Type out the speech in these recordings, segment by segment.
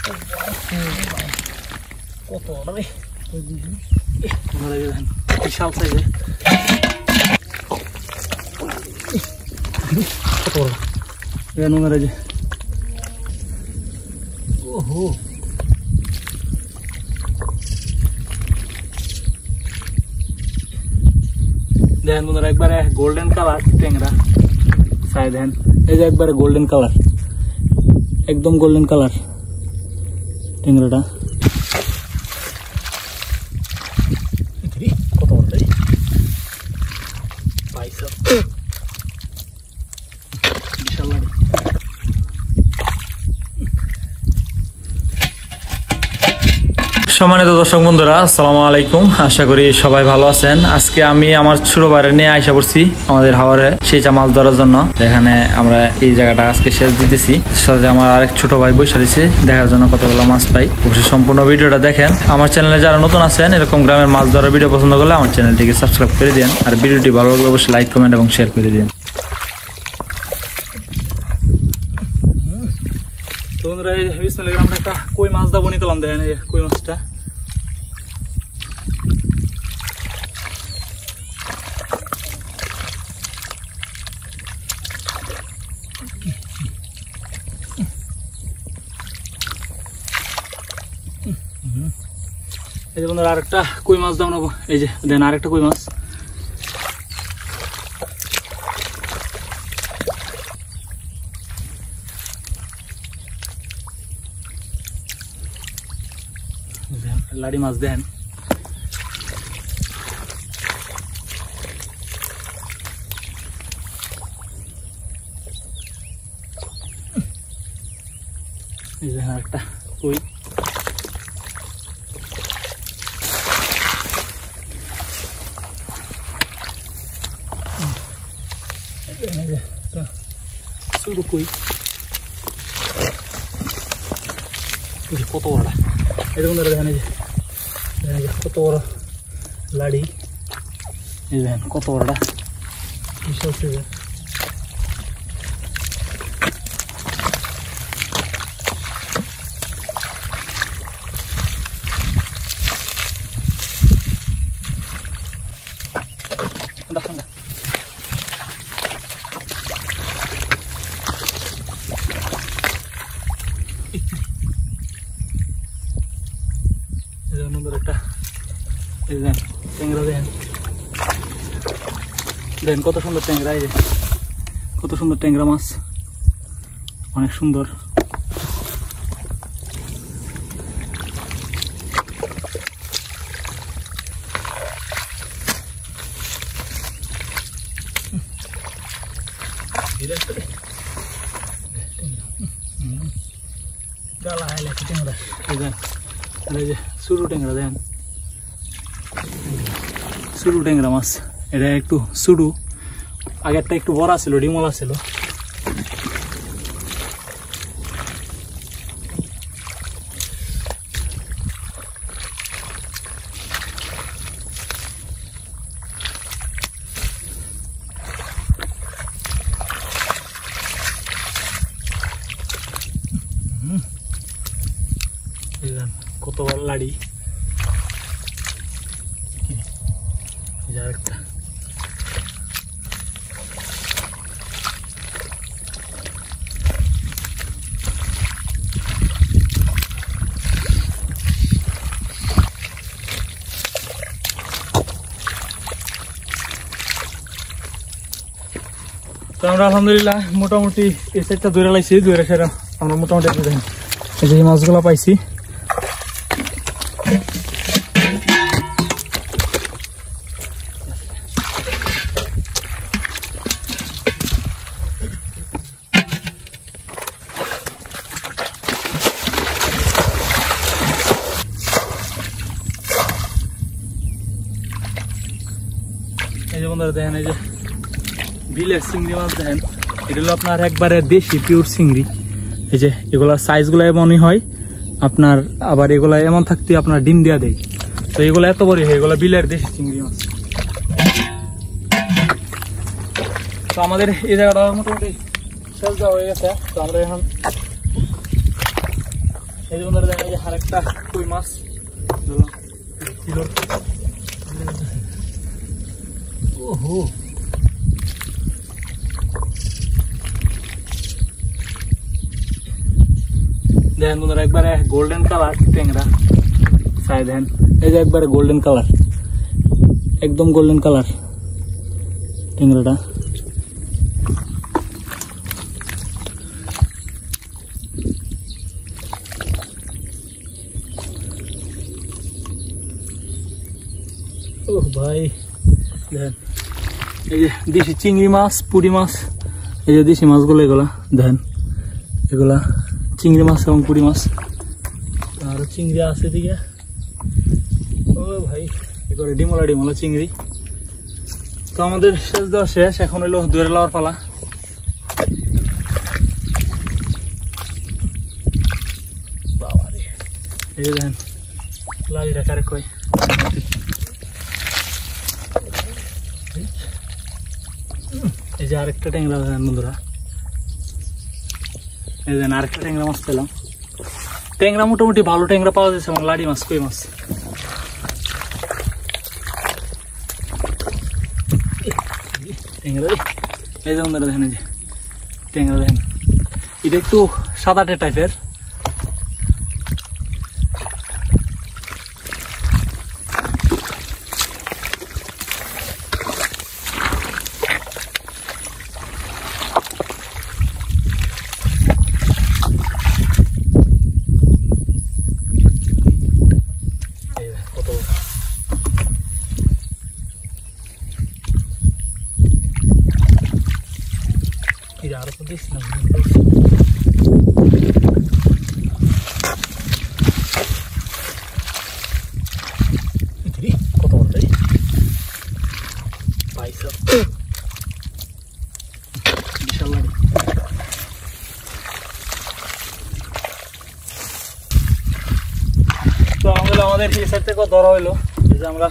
কত বড় রে তোমরা দেখেন বিশাল সাইজে কত বড় এই নোংরা যে ওহো দেখেন বন্ধুরা একবারে গোল্ডেন কালার ট্যাংরা সাইজ দেখেন এই যে একবারে গোল্ডেন কালার একদম গোল্ডেন কালার ট্যাংরাটা কত বড় পাইছো বিশাল লাগে সম্মানিত দর্শক বন্ধুরা আসসালামু আলাইকুম আশা করি সবাই ভালো আছেন আজকে আমি আমার ছোট ভাইরে নিয়ে আইসা পড়ছি আমাদের হাওরে সেই মাছ ধরার জন্য এখানে আমরা এই জায়গাটা আজকে শেষ দিতেছি সাথে আমার আরেক ছোট ভাই বসে রয়েছে দেখার জন্য কতগুলো মাছ পাই অবশ্যই সম্পূর্ণ ভিডিওটা দেখেন আমার চ্যানেলে যারা নতুন আছেন এরকম গ্রামের মাছ ধরার ভিডিও পছন্দ করলে আমার চ্যানেলটিকে সাবস্ক্রাইব করে দিন আর ভিডিওটি ভালো লাগলে অবশ্যই লাইক কমেন্ট এবং শেয়ার করে দিন তো বন্ধুরা এই বিসমিল্লাহির আমরা একটা কই মাছ দাবো নিলাম দেখেন এই কই মাছটা এই যে বন্ধুরা আরেকটা কই মাছ দাও নেবো এই যে দেন আরেকটা কই মাছ লাড়ি মাছ দেন এই যে আরেকটা কই শুরু কই কত বড় এটা বন্ধুরা দেখেন এই যে কত বড় লাড়ি এই দেখেন কত বড়টা বিশাল সাইজের একটা ট্যাংরা দেন কত সুন্দর ট্যাংরা এই যে কত সুন্দর ট্যাংরা মাছ অনেক সুন্দর গালা হাইলে ট্যাংরা এই যে শুরু ট্যাংরা দেন শুরু ট্যাংরা মাছ এটা একটু শুরু আগেরটা একটু বড় ছিল ডিমলা ছিল কত বড় লাড়ি আরেকটা তো আমরা আলহামদুলিল্লাহ মোটামুটি এই সাইডটা ধরে লাইছি ধরে সেরা আমরা মোটামুটি দেখেন এই যে মাছগুলো পাইছি এই যে বন্ধুরা দেখেন এই যে বিলের চিংড়ি মাছ দেখেন এটা হলো আপনার একবারে দেশি পিওর চিংড়ি এই যে এগুলা সাইজগুলো এমনই হয় আপনার আবার এগুলা এমন থাকতে আপনার ডিম দেওয়া দেয় তো এগুলো এত বড় হয় এগুলো বিলের দেশি চিংড়ি মাছ তো আমাদের এই জায়গাটা মোটামুটি শেষ দেওয়া হয়ে গেছে তো আমরা এখন এই যে বন্ধুরা দেখেন, এই যে আরেকটা কই মাছ ধরলাম কিলো। ওহো, দেখেন বন্ধুরা একবারে গোল্ডেন কালার ট্যাংরা। চাই দেখেন, এই যে একবারে গোল্ডেন কালার, একদম গোল্ডেন কালার ট্যাংরাটা। ও ভাই দেখেন, এই যে দেশি চিংড়ি মাছ, পুঁটি মাছ, এই যে দেশি মাছগুলো এগুলা দেখেন, এগুলা চিংড়ি মাছ এবং পুঁটি মাছ। আরো চিংড়ি আছে দিকে। ও ভাই এগুলো ডিমলা ডিমলা চিংড়ি। তো আমাদের শেষ দেওয়া শেষ, এখন হইলো দূরে লওয়ার পালা। এই যে দেখেন লালিটা কারে কয়। এই যে আরেকটা ট্যাংরা দেখেন বন্ধুরা, এই যে আরেকটা ট্যাংরা মাছ পেলাম। ট্যাংরা মোটামুটি ভালো ট্যাংরা পাওয়া যাচ্ছে এবং লাড়ি মাছ, কই মাছ। ট্যাংরা এই যে বন্ধুরা দেখেন, এই যে ট্যাংরা দেখেন, এটা একটু সাদাটে টাইপের। আরো তো দেখছি না কত বড় পাইছো, বিশাল লাগে। তো আমাদের এই সাইড থেকে ধরা হইলো, যে আমরা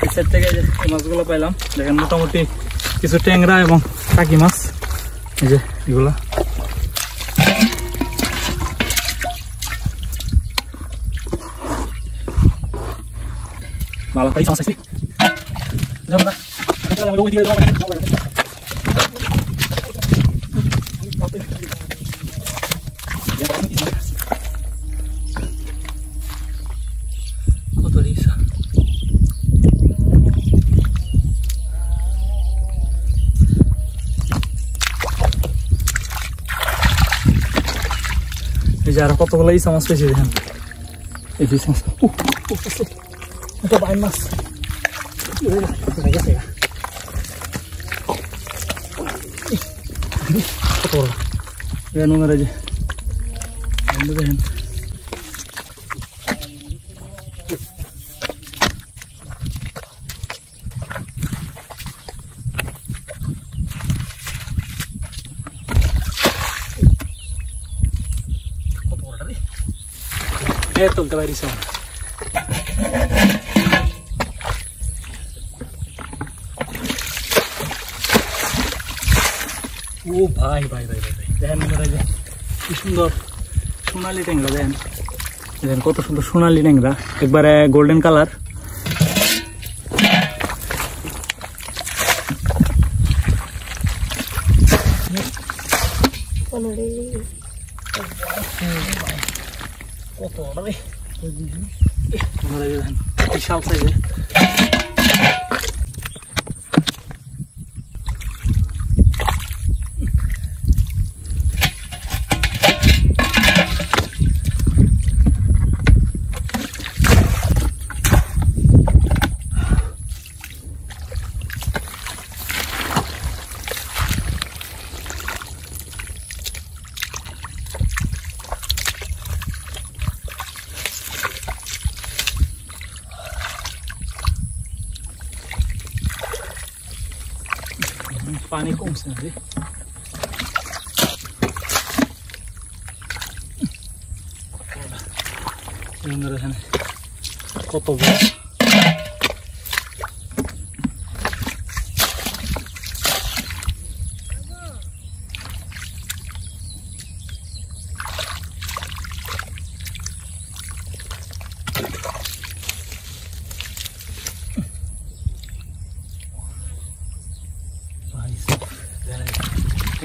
এই সাইড থেকে যে মাছগুলো পাইলাম। দেখেন মোটামুটি কিছু ট্যাংরা এবং টাকি মাছ, এই যে এগুলা। ভালো পাইছি মাছ আছে। এই যে আরো কতগুলো ইসা মাছ পেয়েছি দেখেন, এই পিস মাছ। এটা বাইন মাছ, কত বড় নোংরা। যে দেখেন তুলতে পারিস। ও ভাই ভাই ভাই ভাই দেখেন কি সুন্দর সোনালি ট্যাংরা। দেখেন দেখেন কত সুন্দর সোনালি ট্যাংরা, একবারে গোল্ডেন কালার। কত বড় রে, বিশাল সাইজের। পানি কমছে না রে, এখানে কত বড়।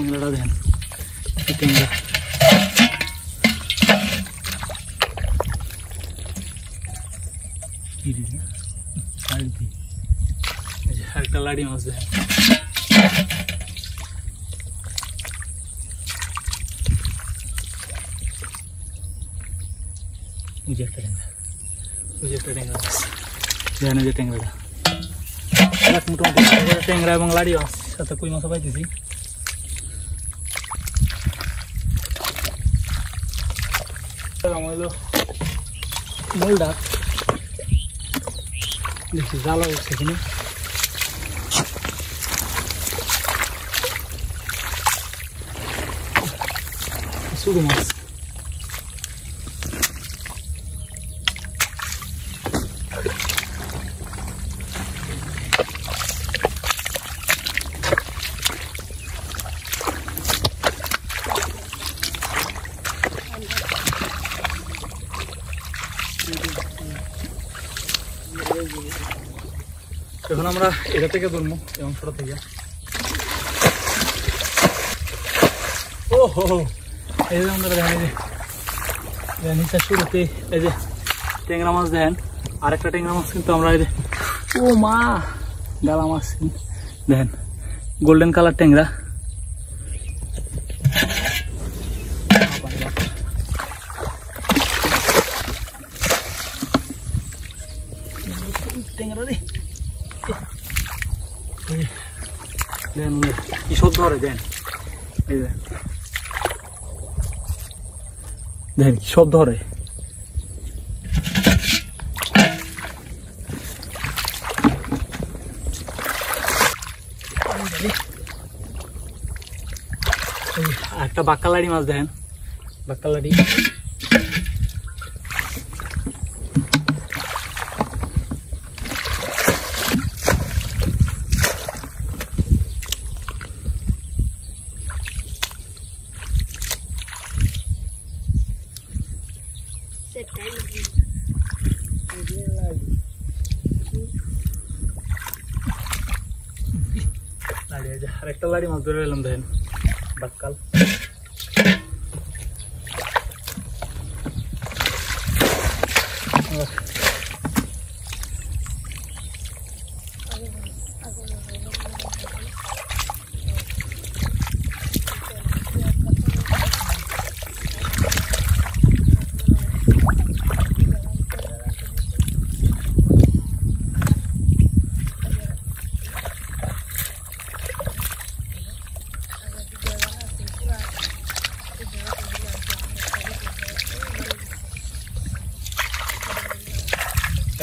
ট্যাংরাটা দেন, ট্যাংরা একটা লাড়ি মাছ দেন। ওই যে একটা ট্যাংরা, ওই যে একটা ট্যাংরা মাছ দেখেন, ওই যে ট্যাংরাটা মোটামুটি ট্যাংরা এবং লাড়ি মাছ সাথে কই মাছও পাইতেছি। হলো মূল ডাক দেখছি জ্বালা উঠছে এখানে। শুধু মাছ এখন আমরা এটা থেকে ধরবো এই অংশটা থেকে। ও হো, এই যে আমরা দেখেন নিচে শুরুতে এই যে ট্যাংরা মাছ দেখেন, আরেকটা ট্যাংরা মাছ কিন্তু আমরা এই যে ও মা গালা মাছ দেখেন, গোল্ডেন কালার ট্যাংরা। ট্যাংরা রে দেন কি সব ধরে দেন, এই দেখেন কি সব ধরে। একটা বাক্কালাড়ি মাছ দেখেন, বাক্কালাড়ি আরেকটা লাড়ি মাছ ধরে এলাম দেখেন, বাক্কাল।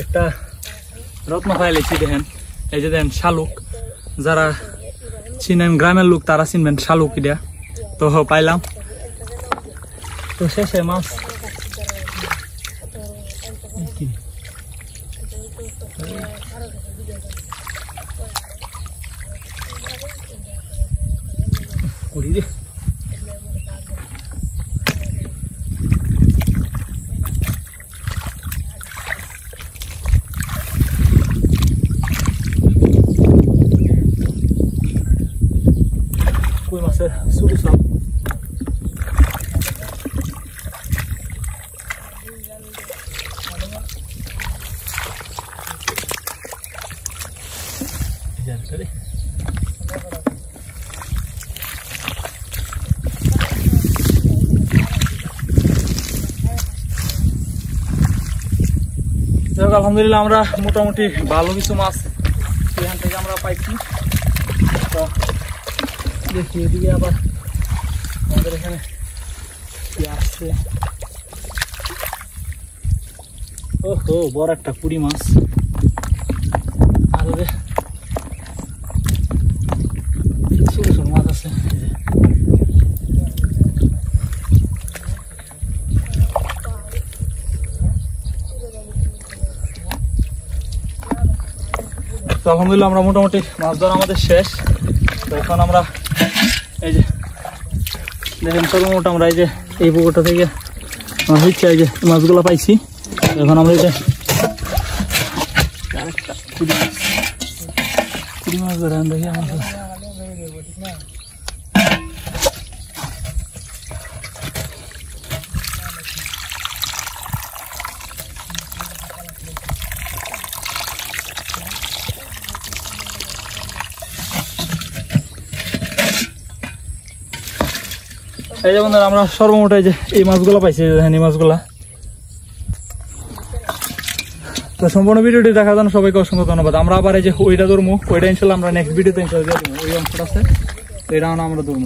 একটা রত্ন ফাইলেছি দেখেন, এই যে দেখেন শালুক, যারা চিনেন গ্রামের লোক তারা চিনবেন শালুক এটা। তো পাইলাম, তো শেষে মাছ কুড়ি রে কই মাছের শুরু সব আলহামদুলিল্লাহ আমরা মোটামুটি ভালো কিছু মাছ এখান থেকে আমরা পাইছি। তো দেখি এদিকে আবার আমাদের এখানে কি আসছে। ওহো, বড় একটা পুঁটি মাছ। আর ছোট ছোট মাছ আছে। তো আলহামদুলিল্লাহ আমরা মোটামুটি মাছ ধরা আমাদের শেষ। তো এখন আমরা এই যে দেখেন সর্বমোট আমরা এই যে এই পুকুরটা থেকে মাছ দিচ্ছে, এই যে মাছগুলো পাইছি। এখন আমরা এই যে কুড়ি মাছ ধরে দেখি আমার এই যে বন্ধুরা আমরা সর্বমোট এই যে এই মাছগুলো পাইছি, দেখেন এই মাছগুলা। তো সম্পূর্ণ ভিডিওটি দেখার জন্য সবাইকে অসংখ্য ধন্যবাদ। আমরা আবার এই যে ওইটা ধরবো, ওইটা ইনশাল্লাহ আমরা নেক্সট ভিডিওতে ইনশাল্লাহ দিয়ে দেবো। ওই অংশটা আছে, এটা আমরা ধরবো।